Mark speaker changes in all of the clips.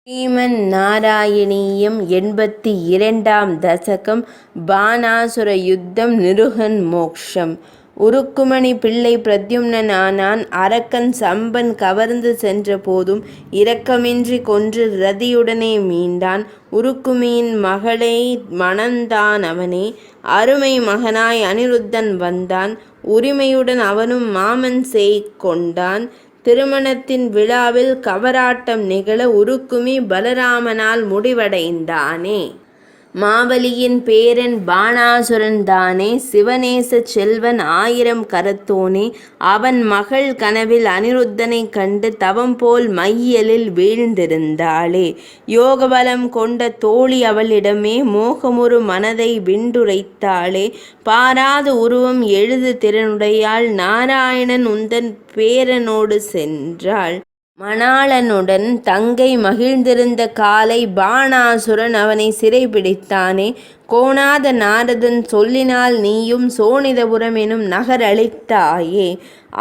Speaker 1: ஸ்ரீமன் நாராயணீயம் 82ஆம் தசகம். பானாசுர யுத்தம். நிருகன் மோக்ஷம். உருக்குமணி பிள்ளை பிரத்யும்னன் ஆனான். அரக்கன் சம்பன் கவர்ந்து சென்ற போதும் இரக்கமின்றி கொன்று ரதியுடனே மீண்டான். உருக்குமியின் மகளை மணந்தான் அவனே. அருமை மகனாய் அனிருத்தன் வந்தான். உரிமையுடன் அவனும் மாமன் சேய் கொண்டான். திருமணத்தின் விழாவில் கவராட்டம் நிகழ உருக்குமி பலராமனால் முடிவடைந்தானே. மாவலியின் பேரன் பானாசுரன் தானே. சிவநேச செல்வன் 1000 கரத்தோனே. அவன் மகள் கனவில் அனிருத்தனைக் கண்டு தவம்போல் மையலில் வீழ்ந்திருந்தாளே. யோகபலம் கொண்ட தோழி அவளிடமே மோகமுறு மனதை விண்டுரைத்தாளே. பாராத உருவம் எழுது திறனுடையாள். நாராயணன் உந்தன் பேரனோடு சென்றாள். மணாளனுடன் தங்கை மகிழ்ந்திருந்த காலை பானாசுரன் அவனை சிறைபிடித்தானே. கோணாத நாரதன் சொல்லினால் நீயும் சோனிதபுரம் எனும் நகர் அளித்தாயே.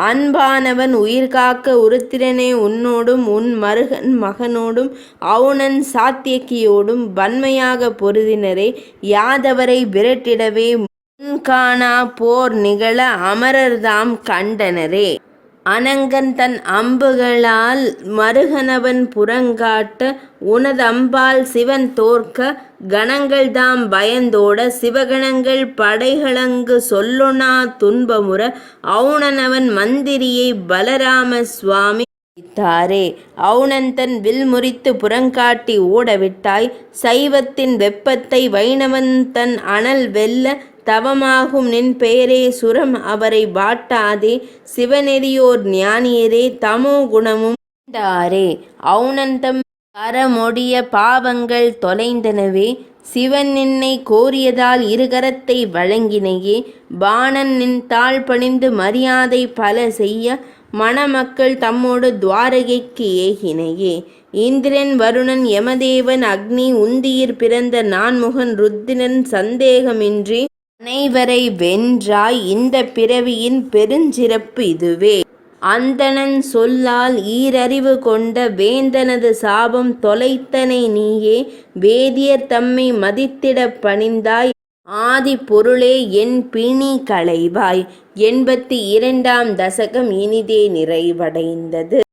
Speaker 1: அன்பானவன் உயிர்காக்க உருத்திரனே உன்னோடும் உன் மருகன் மகனோடும் அவுணன் சாத்தியக்கியோடும் வன்மையாக பொருதினரே. யாதவரை விரட்டிடவே முன்காணா போர் நிகழ அமரர்தாம் கண்டனரே. அனங்கன் தன் அம்புகளால் மருகனவன் புறங்காட்ட உனதம்பால் சிவன் தோற்க கணங்கள்தாம் பயந்தோட சிவகணங்கள் படைகளங்கு சொல்லொணா துன்பமுற அவுணனவன் மந்திரியை பலராம சுவாமி தாரே. அவுணன் தன் வில் முறித்து புறங்காட்டி ஓடவிட்டாய். சைவத்தின் வெப்பத்தை வைணவன் தன் அனல் வெல்ல தவமாகும் நின் பெயரே சுரம் அவரை வாட்டாதே. சிவநெறியோர் ஞானியரே தமோ குணமும் தாரே. அவுணந்தம் கரமொடிய பாவங்கள் தொலைந்தனவே. சிவன் நின்னை கோரியதால் இருகரத்தை வழங்கினையே. பாணன் நின் தாழ் பணிந்து மரியாதை பல செய்ய மணமக்கள் தம்மோடு துவாரகைக்கு ஏகினையே. இந்திரன் வருணன் யமதேவன் அக்னி உந்தியிற் பிறந்த நான்முகன் ருத்திரன் சந்தேகமின்றி அனைவரை வென்றாய். இந்த பிறவியின் பெருஞ்சிறப்பு இதுவே. அந்தணன் சொல்லால் ஈரறிவு கொண்ட வேந்தனது சாபம் தொலைத்தனை நீயே. வேதியர் தம்மை மதித்திடப் பணிந்தாய். ஆதி பொருளே என் பிணி களைவாய். 82ஆம் தசகம் இனிதே நிறைவடைந்தது.